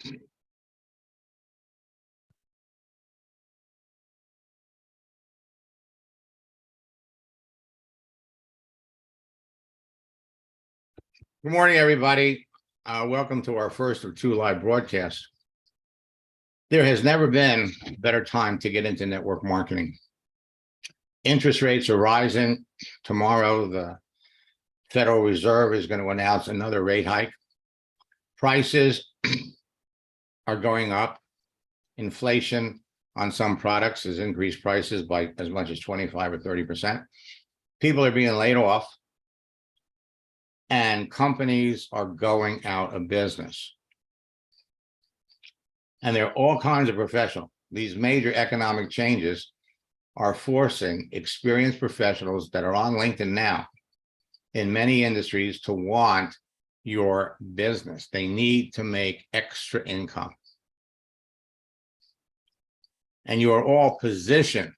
Good morning, everybody. Welcome to our first of two live broadcasts. There has never been a better time to get into network marketing. Interest rates are rising. Tomorrow, the Federal Reserve is going to announce another rate hike. Prices are going up. Inflation on some products has increased prices by as much as 25 or 30%. People are being laid off. And companies are going out of business. And there are all kinds of professionals. These major economic changes are forcing experienced professionals that are on LinkedIn now in many industries to want your business. They need to make extra income. And you are all positioned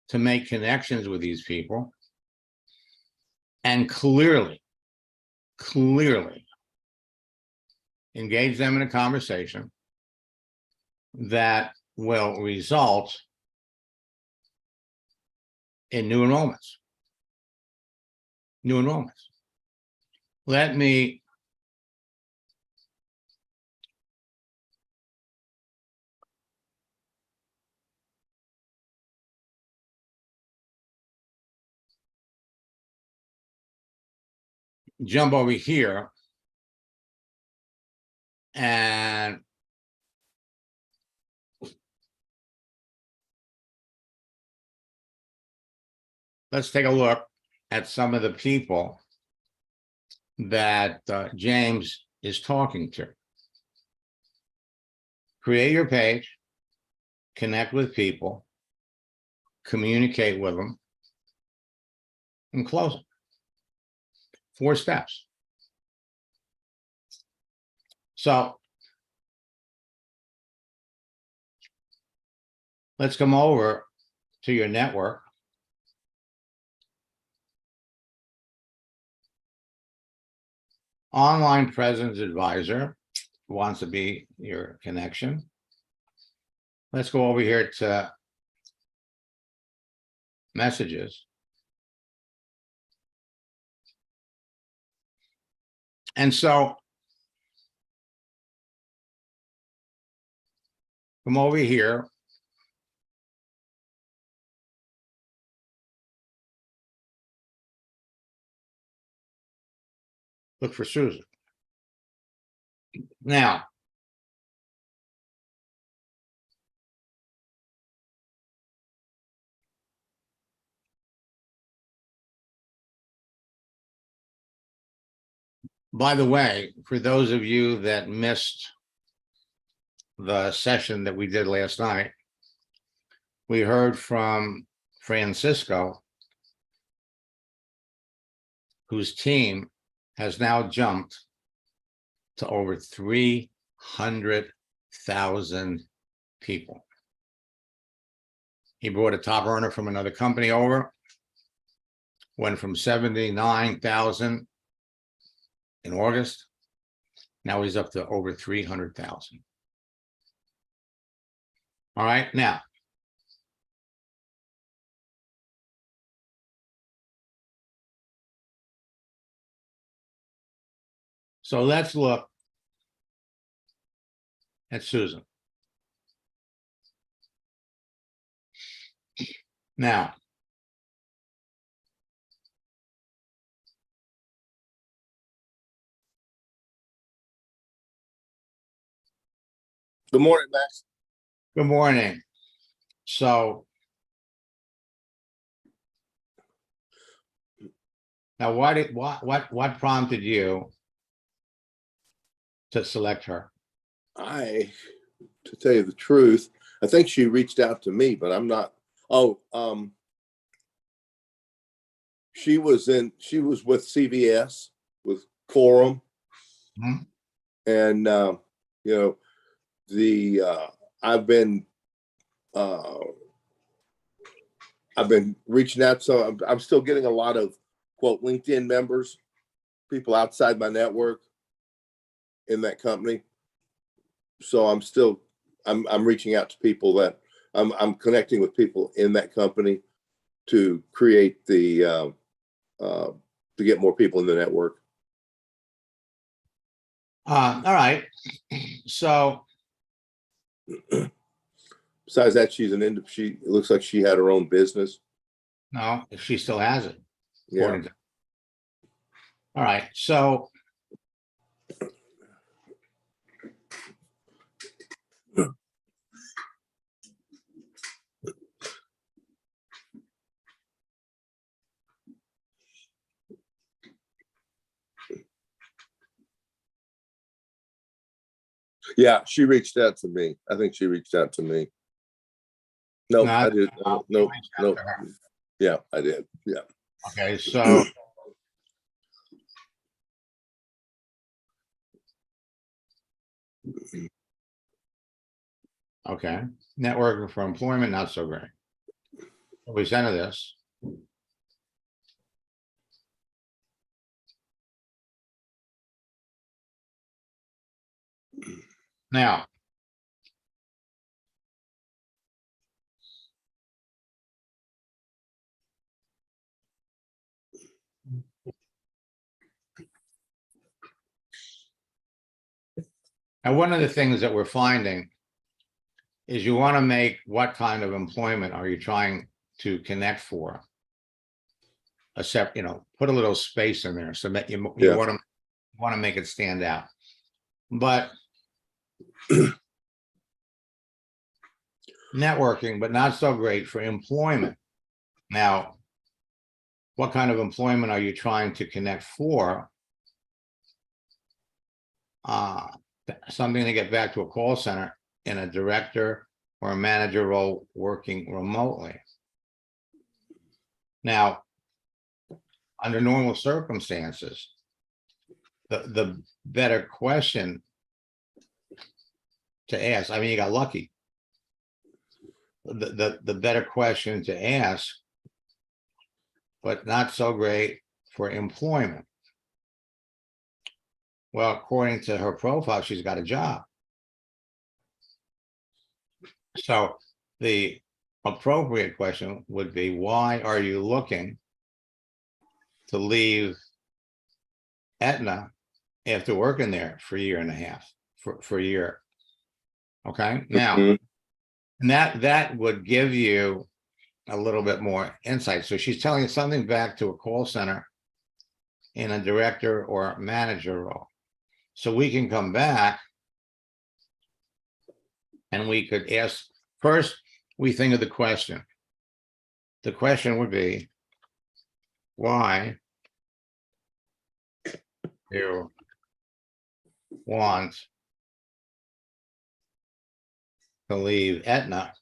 to make connections with these people and clearly engage them in a conversation that will result in new enrollments. Let me jump over here and let's take a look at some of the people that James is talking to. Create your page, connect with people, communicate with them, and close them. 4 steps. So let's come over to your network. Online presence advisor wants to be your connection. Let's go over here to messages. And so come over here. Look for Susan. Now, by the way, for those of you that missed the session that we did last night, we heard from Francisco, whose team has now jumped to over 300,000 people. He brought a top earner from another company over, went from 79,000 in August. Now he's up to over 300,000. All right, now. So let's look at Susan. Now, good morning, Max. Good morning. So now what prompted you to select her? To tell you the truth, I think she reached out to me, but I'm not. She was with CVS, with Quorum. Mm-hmm. And I've been reaching out, so I'm still getting a lot of quote LinkedIn members, people outside my network. in that company. So I'm reaching out to people that I'm connecting with people in that company to create to get more people in the network. All right. So, Besides that, it looks like she had her own business. no, she still has it. Yeah. according to- All right. So, Yeah, she reached out to me. I think she reached out to me. No, No, I did. I'll No, reach out no. to her. Yeah, I did. Yeah. Okay. So, okay. Networking for employment, not so great. We sent her this. Now, and one of the things that we're finding is you want to make what kind of employment are you trying to connect for? Put a little space in there so that you Yeah. want to make it stand out. But networking, but not so great for employment. Now, what kind of employment are you trying to connect for? Something to get back to a call center in a director or a manager role working remotely. Now, under normal circumstances, the better question to ask, I mean, you got lucky. The better question to ask, but not so great for employment. Well, according to her profile, she's got a job. So the appropriate question would be, why are you looking to leave Aetna after working there for a year and a half, for a year? Okay, now, Mhm. and that would give you a little bit more insight. So she's telling you something back to a call center in a director or manager role. So we can come back and we could ask, first, we think of the question. The question would be, why do you want to leave Aetna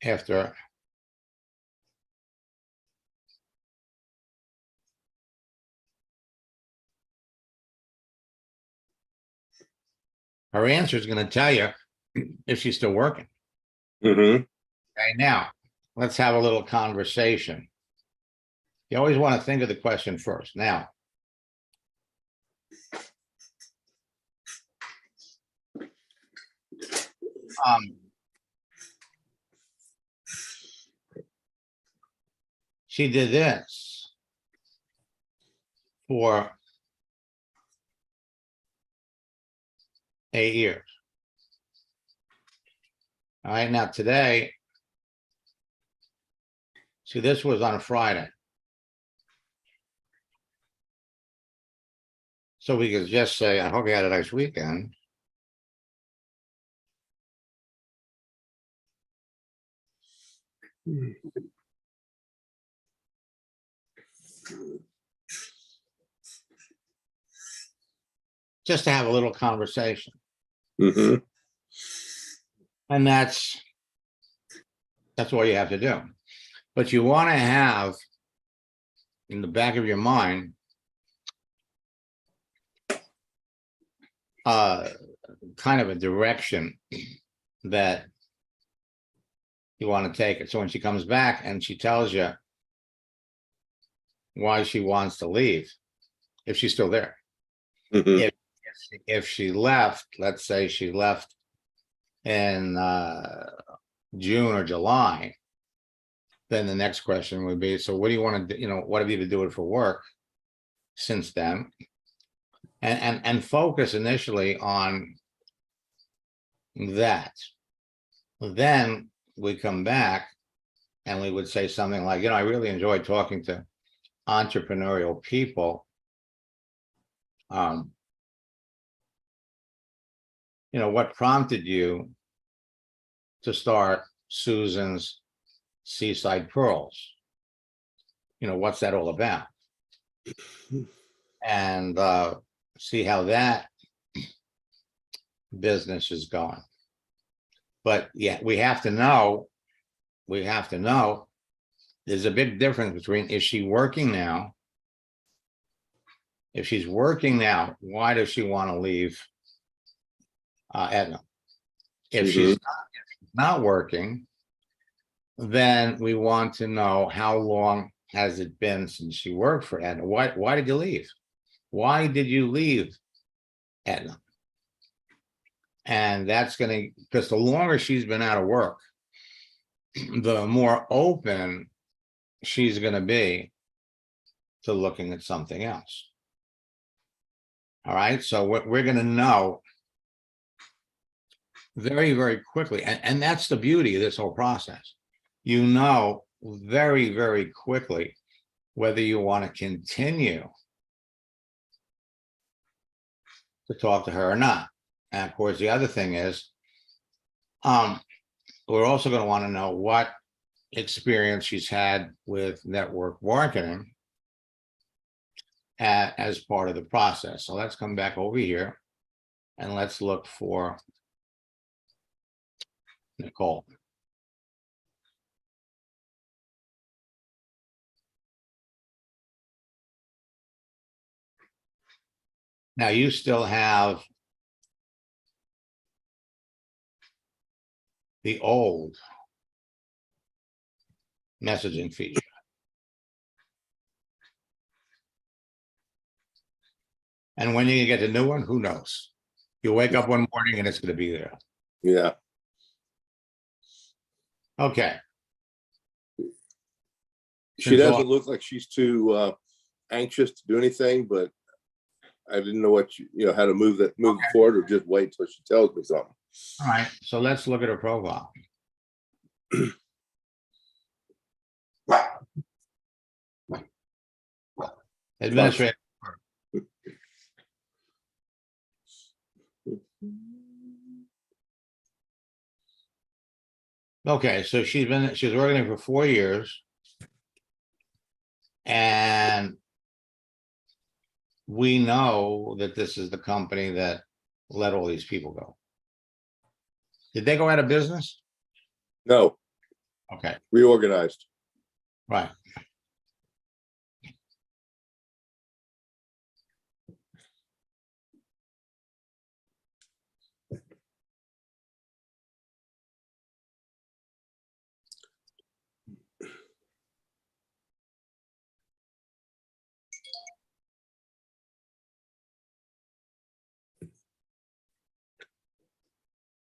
after her answer is going to tell you if she's still working. Mhm. Okay, now let's have a little conversation. You always want to think of the question first. Now, she did this for 8 years. All right, now today, see, this was on a Friday. So we could just say, I hope you had a nice weekend. Just to have a little conversation. Mhm. And that's all you have to do. But you want to have in the back of your mind kind of a direction that you want to take it. So when she comes back and she tells you why she wants to leave, if she's still there, Mhm. if she left, let's say she left in June or July, then the next question would be, so what do you want to do? What have you been doing for work since then? And focus initially on that. Then we come back and we would say something like, I really enjoyed talking to entrepreneurial people. What prompted you to start Susan's Seaside Pearls? What's that all about? And see how that business is going. But yeah, we have to know, there's a big difference between, is she working now? If she's working now, why does she want to leave Aetna? If she's not working, then we want to know, how long has it been since she worked for Aetna? Why did you leave? Why did you leave Aetna? And that's going to, because the longer she's been out of work, the more open she's going to be to looking at something else. All right. So we're going to know very, very quickly. And that's the beauty of this whole process. Very, very quickly whether you want to continue to talk to her or not. And of course, the other thing is, we're also going to want to know what experience she's had with network marketing as part of the process. So let's come back over here and let's look for Nicole. Now you still have the old messaging feature. And when you get the new one, who knows? You wake up one morning and it's going to be there. Yeah. Okay. She doesn't look like she's too anxious to do anything, but I didn't know how to move forward, or just wait till she tells me something. All right. So let's look at her profile. Administrative. Okay, so she's working for 4 years, and we know that this is the company that let all these people go. Did they go out of business? No. Okay. Reorganized. Right.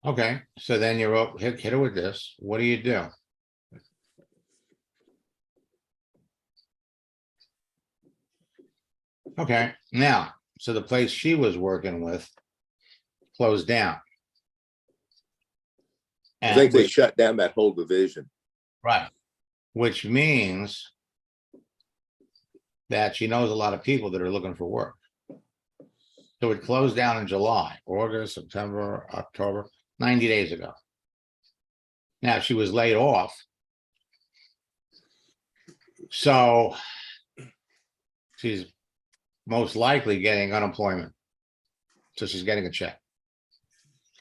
Okay, so then you're hit her with this. What do you do? Okay, now, so the place she was working with closed down. I think they shut down that whole division. Right, which means that she knows a lot of people that are looking for work. So it closed down in July, August, September, October, 90 days ago. Now she was laid off. So she's most likely getting unemployment. So she's getting a check.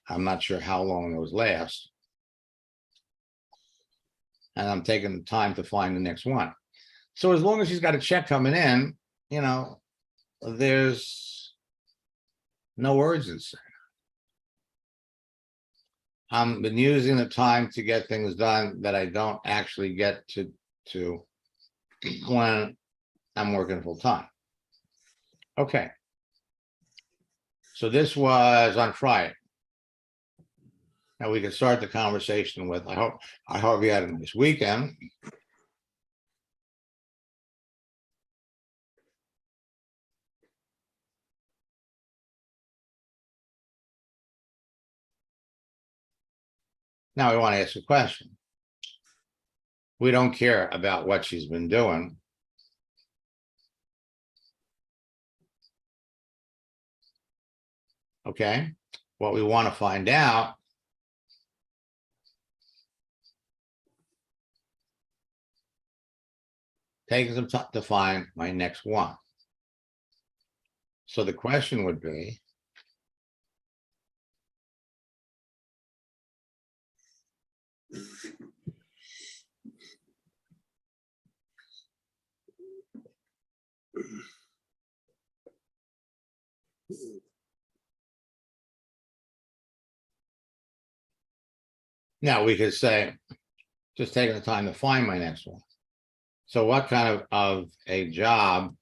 I'm not sure how long those last. And I'm taking the time to find the next one. So as long as she's got a check coming in, there's no urgency. I've been using the time to get things done that I don't actually get to when I'm working full time. Okay. So this was on Friday. Now we can start the conversation with, I hope you had a nice weekend. Now we want to ask a question. We don't care about what she's been doing. Okay. What we want to find out takes some time to find my next one. So the question would be, now we could say, just taking the time to find my next one. So what kind of a job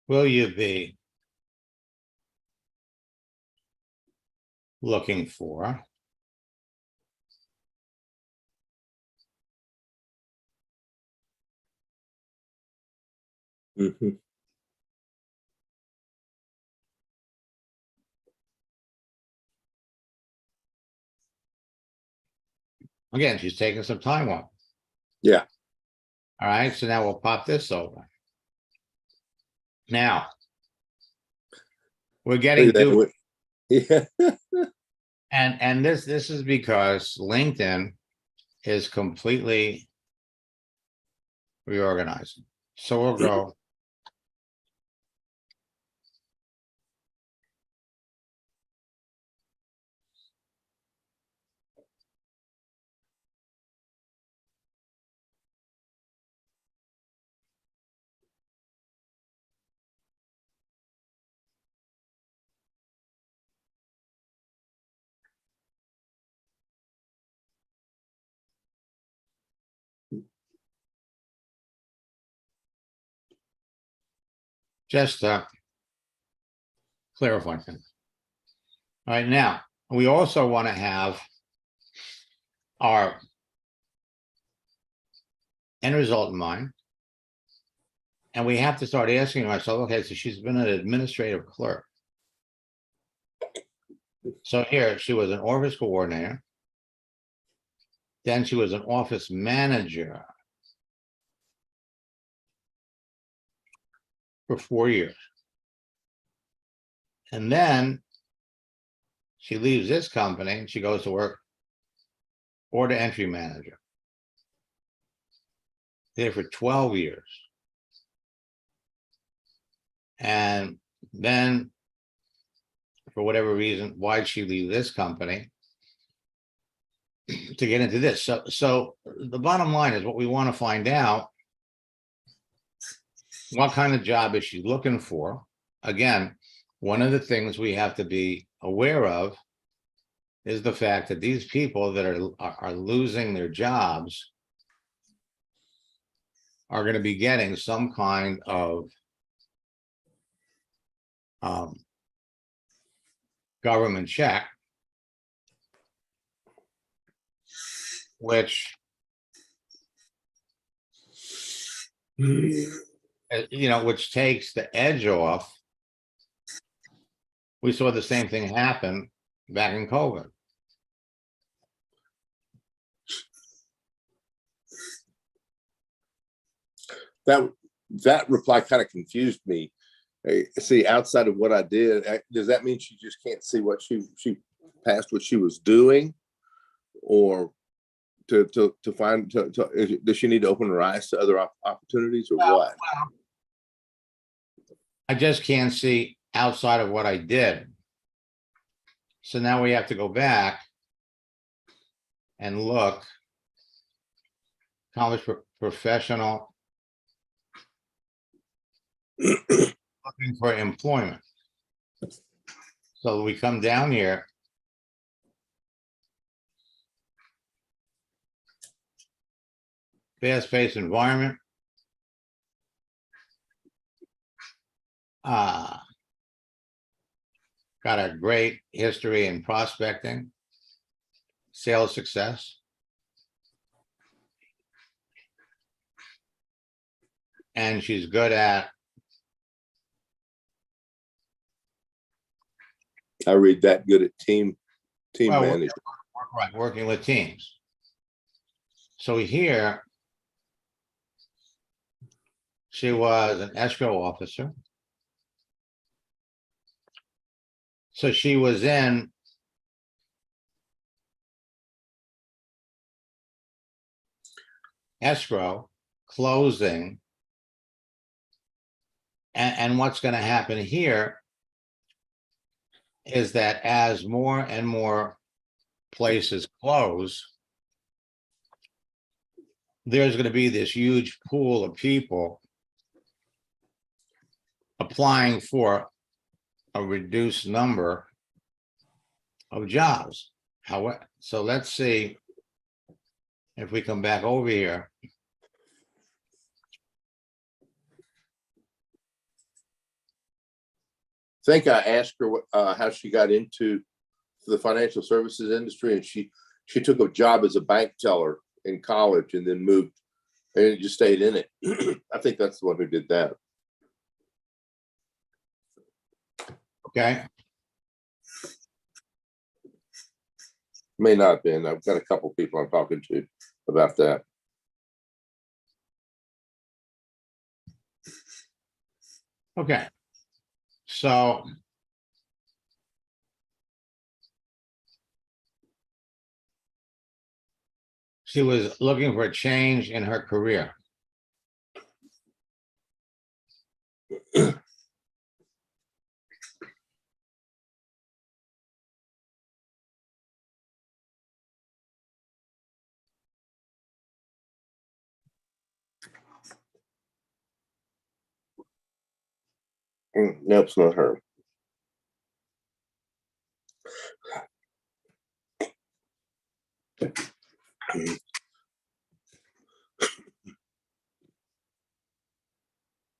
will you be looking for? Mhm. Again, she's taking some time off. Yeah. All right, so now we'll pop this over. Now we're getting to, Yeah. and this is because LinkedIn is completely reorganizing. So we'll go. Just to clarify things. All right, now we also want to have our end result in mind. And we have to start asking ourselves, okay, so she's been an administrative clerk. So here she was an office coordinator. Then she was an office manager for 4 years. And then she leaves this company and she goes to work order entry manager. There for 12 years. And then for whatever reason, why'd she leave this company to get into this? So the bottom line is what we want to find out, what kind of job is she looking for? Again, one of the things we have to be aware of is the fact that these people that are losing their jobs are going to be getting some kind of government check, which which takes the edge off. We saw the same thing happen back in COVID. That reply kind of confused me. See, outside of what I did, does that mean she just can't see what she passed what she was doing, or to find does she need to open her eyes to other opportunities, or what? I just can't see outside of what I did. So now we have to go back and look. College professional looking for employment. So we come down here. Fast-paced environment. Got a great history in prospecting, sales success. And she's good at, I read that good at team well, management. right, working with teams. So here, she was an escrow officer. So she was in escrow, closing. And what's going to happen here is that as more and more places close, there's going to be this huge pool of people applying for a reduced number of jobs. However, so let's see if we come back over here. I think I asked her how she got into the financial services industry, and she took a job as a bank teller in college and then moved and just stayed in it. I think that's the one who did that. Okay. May not have been. I've got a couple people I'm talking to about that. Okay. So she was looking for a change in her career. Nope, it's not her.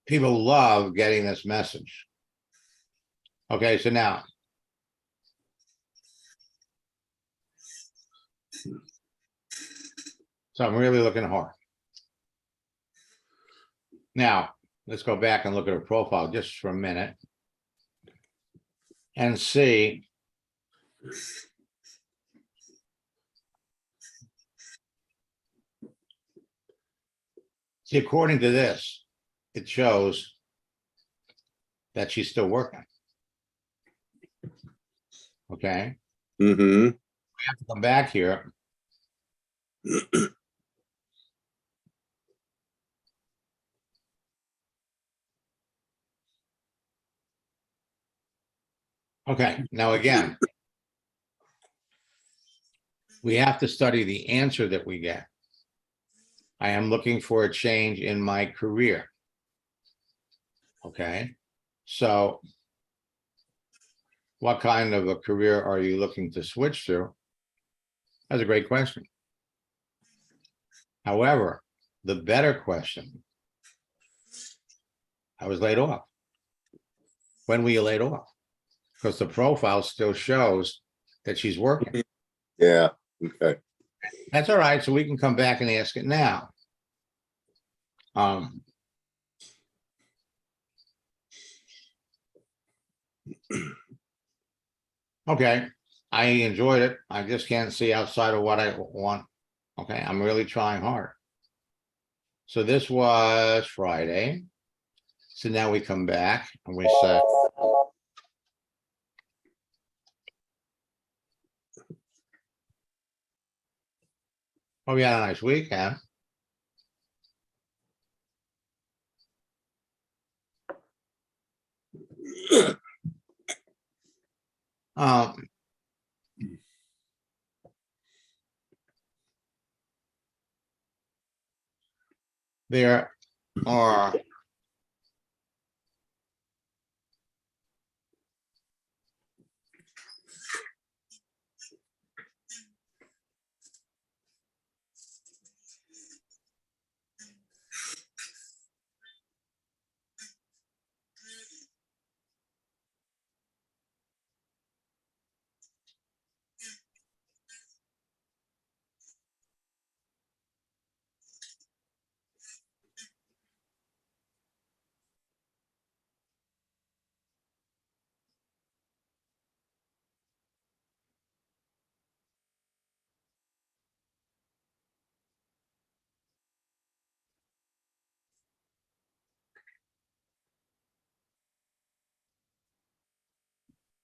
People love getting this message. Okay, so now so I'm really looking hard. Now, let's go back and look at her profile just for a minute and see. See, according to this, it shows that she's still working. Okay, Mm-hmm. we have to come back here. Okay, now again, we have to study the answer that we get. I am looking for a change in my career. Okay, so what kind of a career are you looking to switch to? That's a great question. However, the better question, I was laid off. When were you laid off? Because the profile still shows that she's working. Yeah. Okay. That's all right. So we can come back and ask it now. Okay, I enjoyed it. I just can't see outside of what I want. Okay, I'm really trying hard. So this was Friday. So now we come back and we say, oh, we had a nice weekend. Um, there are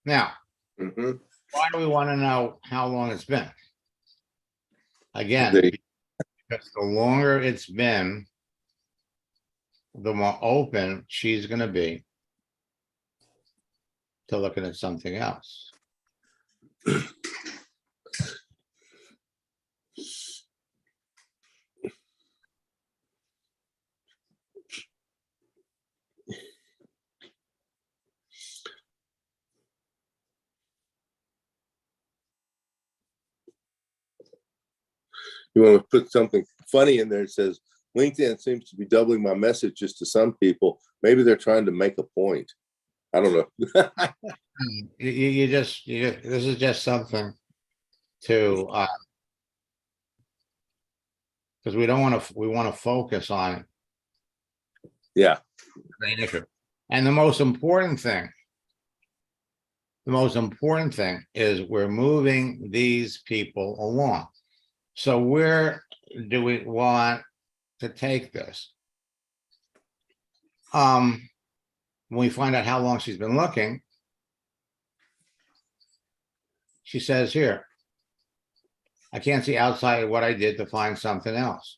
Now, Mhm. why do we want to know how long it's been? Again, They- because the longer it's been, the more open she's going to be to looking at something else. You want to put something funny in there. It says LinkedIn seems to be doubling my messages to some people. Maybe they're trying to make a point. I don't know. This is just something to, because we don't want to, we want to focus on Yeah. the main issue. And the most important thing is we're moving these people along. So where do we want to take this? When we find out how long she's been looking, she says here, I can't see outside of what I did to find something else.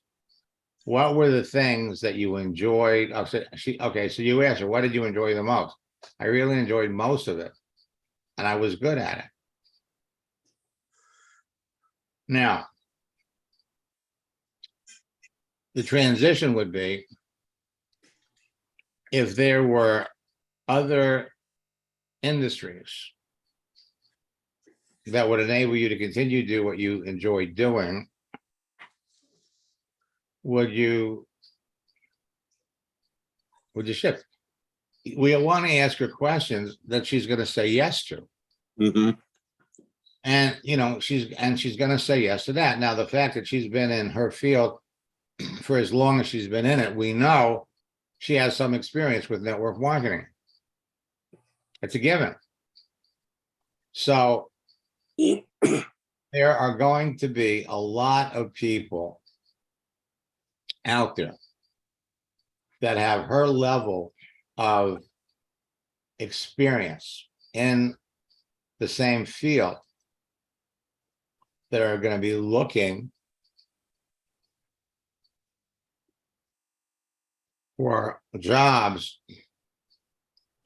What were the things that you enjoyed? Okay, so you asked her, what did you enjoy the most? I really enjoyed most of it, and I was good at it. Now, the transition would be if there were other industries that would enable you to continue to do what you enjoy doing, would you shift? We want to ask her questions that she's going to say yes to. Hmm. And, you know, she's going to say yes to that. Now, the fact that she's been in her field for as long as she's been in it, we know she has some experience with network marketing. It's a given. So there are going to be a lot of people out there that have her level of experience in the same field that are going to be looking for jobs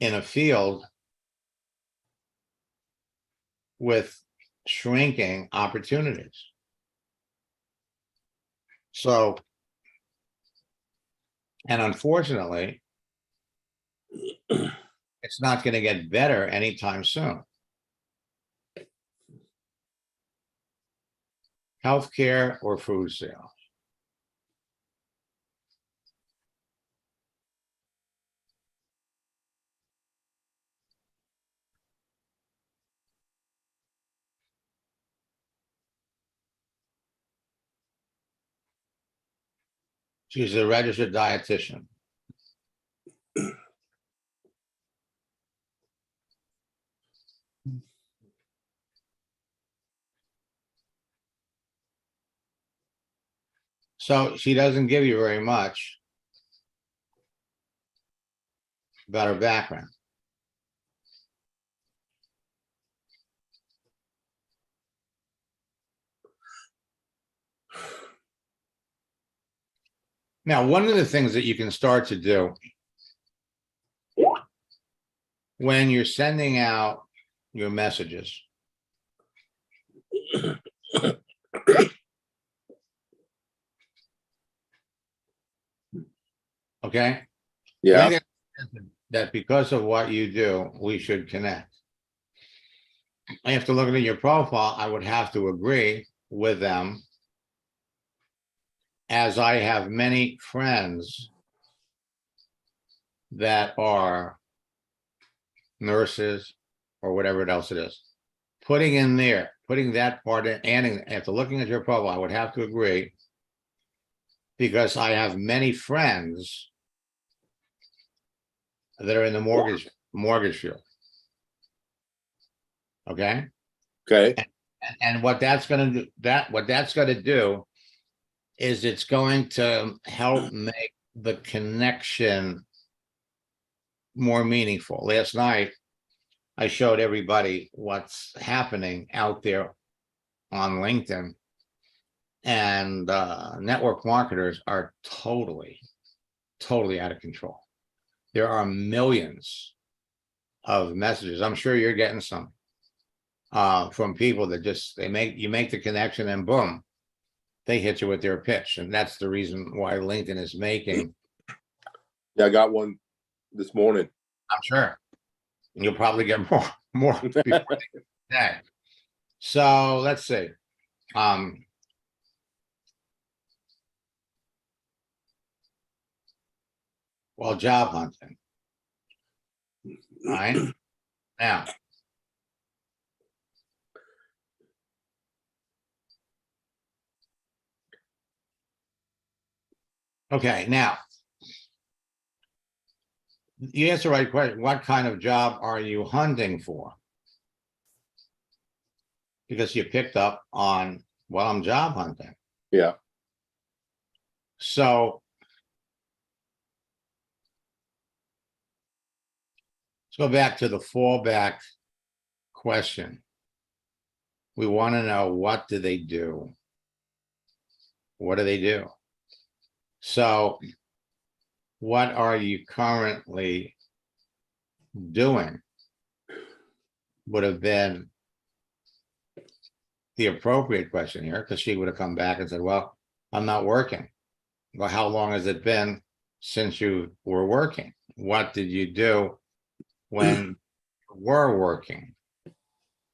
in a field with shrinking opportunities. So, and unfortunately, it's not going to get better anytime soon. Healthcare or food sales. She's a registered dietitian. So she doesn't give you very much about her background. Now, one of the things that you can start to do when you're sending out your messages, okay? Yeah. Make it that because of what you do, we should connect. After looking at your profile, I would have to agree with them, as I have many friends that are nurses or whatever else it is. Putting in there, putting that part in, and after looking at your profile, I would have to agree, because I have many friends that are in the mortgage field. Okay. Okay. And what that's going to do, is it's going to help make the connection more meaningful. Last night, I showed everybody what's happening out there on LinkedIn. And network marketers are totally out of control. There are millions of messages. I'm sure you're getting some from people that just you make the connection and boom, they hit you with their pitch. And that's the reason why LinkedIn is making. Yeah, I got one this morning. I'm sure. And you'll probably get more before that. So let's see. Well, job hunting. All right. Now, okay, now you answer the right question. What kind of job are you hunting for? Because you picked up on, well, I'm job hunting. Yeah. So let's go back to the fallback question. We want to know, what do they do? What do they do? So what are you currently doing would have been the appropriate question here, because she would have come back and said, well, I'm not working. Well, how long has it been since you were working? What did you do when you were working?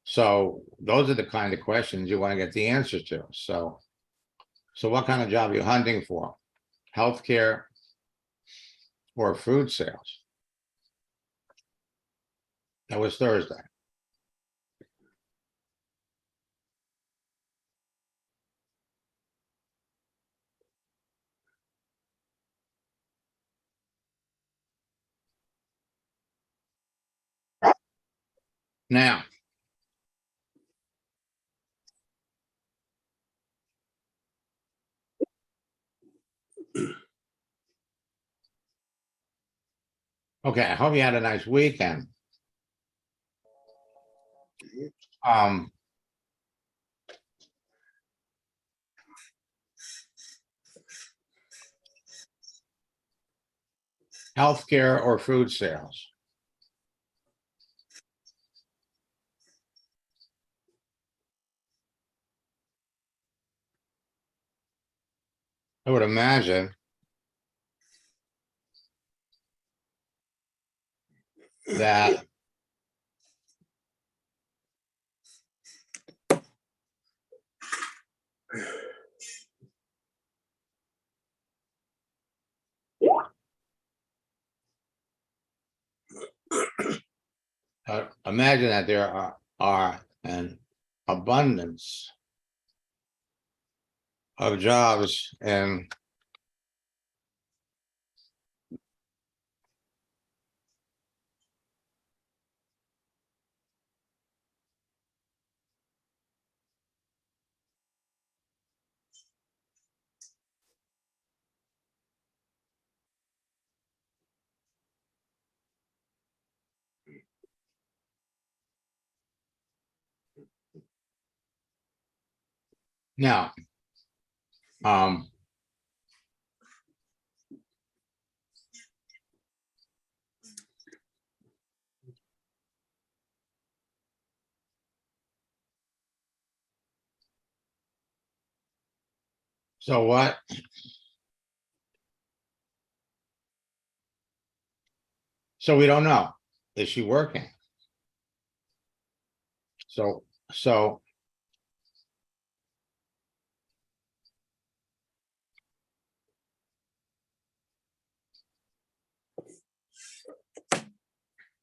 So those are the kind of questions you want to get the answers to. So what kind of job are you hunting for? Healthcare or food sales? That was Thursday. Now, okay, I hope you had a nice weekend. Healthcare or food sales? I would imagine that imagine that there are an abundance of jobs and now, so what? So we don't know. Is she working? So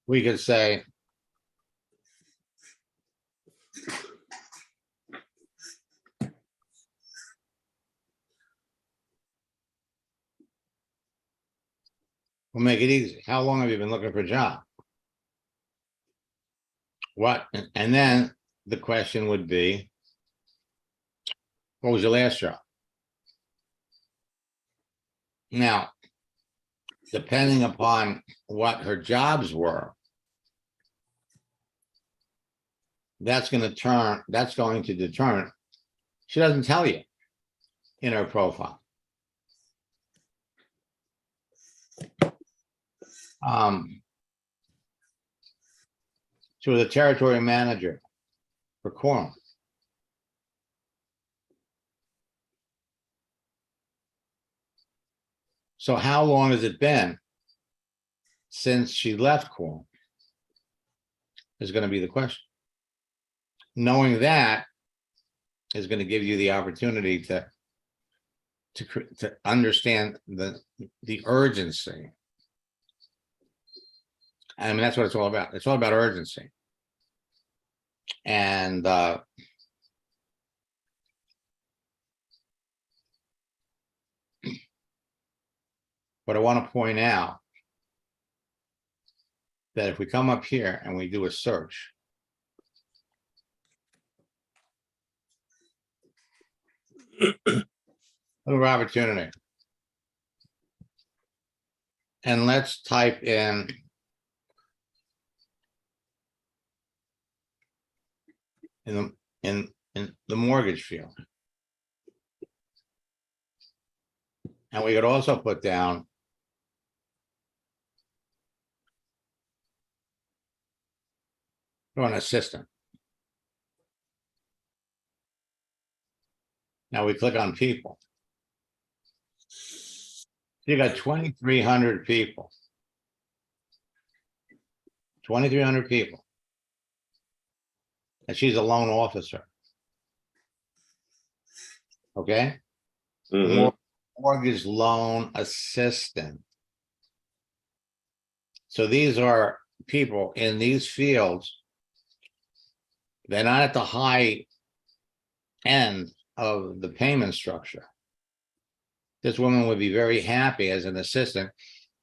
we could say, we'll make it easy. How long have you been looking for a job? What? And then the question would be, what was your last job? Now, depending upon what her jobs were, that's going to determine, she doesn't tell you in her profile. She was a territory manager for Quorum. So how long has it been since she left Quorum? Is going to be the question. Knowing that is going to give you the opportunity to understand the urgency. I mean, that's what it's all about. It's all about urgency. And but I want to point out that if we come up here and we do a search, little opportunity, and let's type in the mortgage field, and we could also put down an assistant. Now we click on people. You got 2,300 people. 2,300 people. And she's a loan officer. Okay? Mhm. Mortgage loan assistant. So these are people in these fields. They're not at the high end of the payment structure. This woman would be very happy as an assistant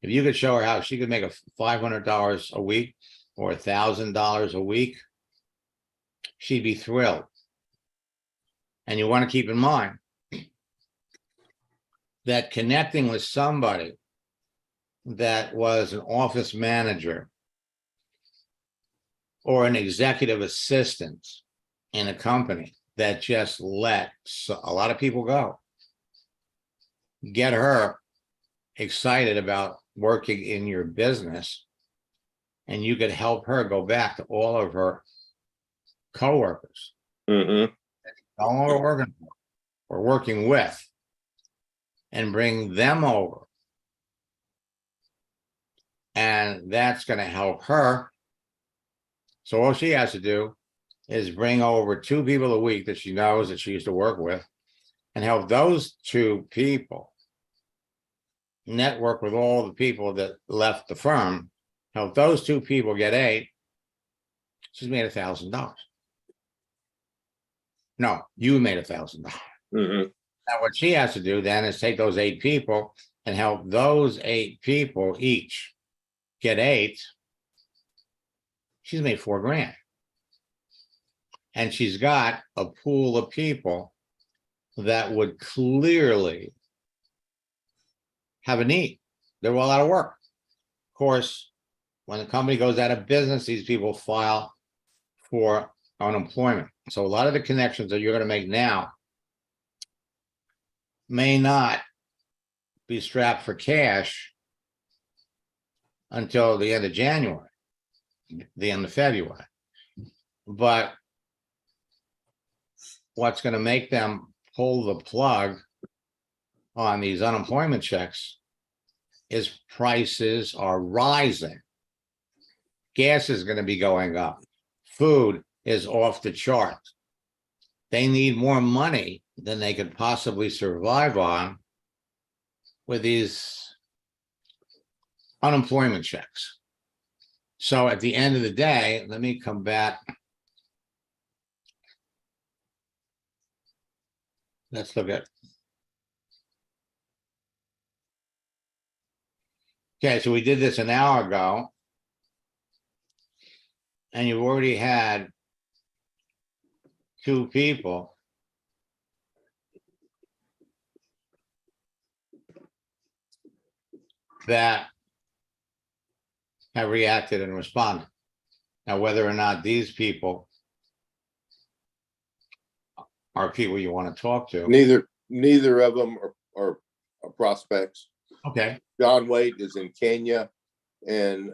if you could show her how she could make $500 a week or $1,000 a week. She'd be thrilled. And you want to keep in mind that connecting with somebody that was an office manager or an executive assistant in a company that just let a lot of people go, get her excited about working in your business, and you could help her go back to all of her coworkers, Mhm. no longer working for or working with, and bring them over. And that's going to help her. So all she has to do is bring over 2 people a week that she knows that she used to work with, and help those 2 people network with all the people that left the firm, help those 2 people get 8. She's made $1,000. No, you made $1,000. Mhm. Now what she has to do then is take those 8 people and help those 8 people each get 8. She's made $4,000. And she's got a pool of people that would clearly have a need. They're all out of work. Of course, when the company goes out of business, these people file for unemployment. So a lot of the connections that you're going to make now may not be strapped for cash until the end of January, the end of February. But what's going to make them pull the plug on these unemployment checks is prices are rising. Gas is going to be going up. Food is off the chart. They need more money than they could possibly survive on with these unemployment checks. So at the end of the day, let me come back. Let's look at. Okay, so we did this an hour ago. And you've already had 2 people that have reacted and responded. Now, whether or not these people are people you want to talk to. Neither of them are prospects. Okay, John Waite is in Kenya, and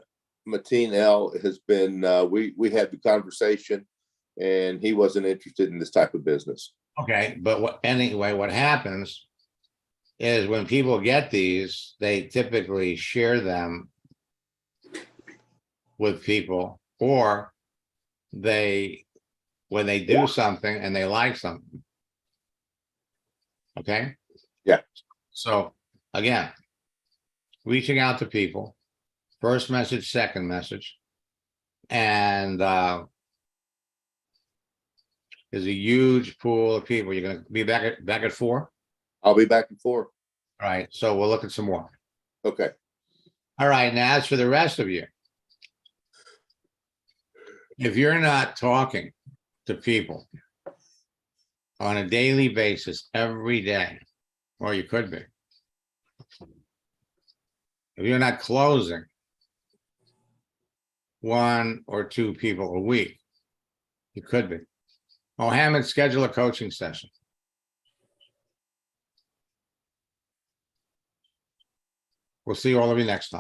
Mateen L has been. We had the conversation, and he wasn't interested in this type of business. okay, but what happens is when people get these, they typically share them with people, or when they do something and they like something. Okay? Yeah. So again, reaching out to people, first message, second message, and there's a huge pool of people. You're gonna be back at 4. I'll be back and forth. All right, so we'll look at some more. Okay. All right, now as for the rest of you, if you're not talking to people on a daily basis every day, or you could be, if you're not closing 1 or 2 people a week, you could be. Mohammed, schedule a coaching session. We'll see all of you next time.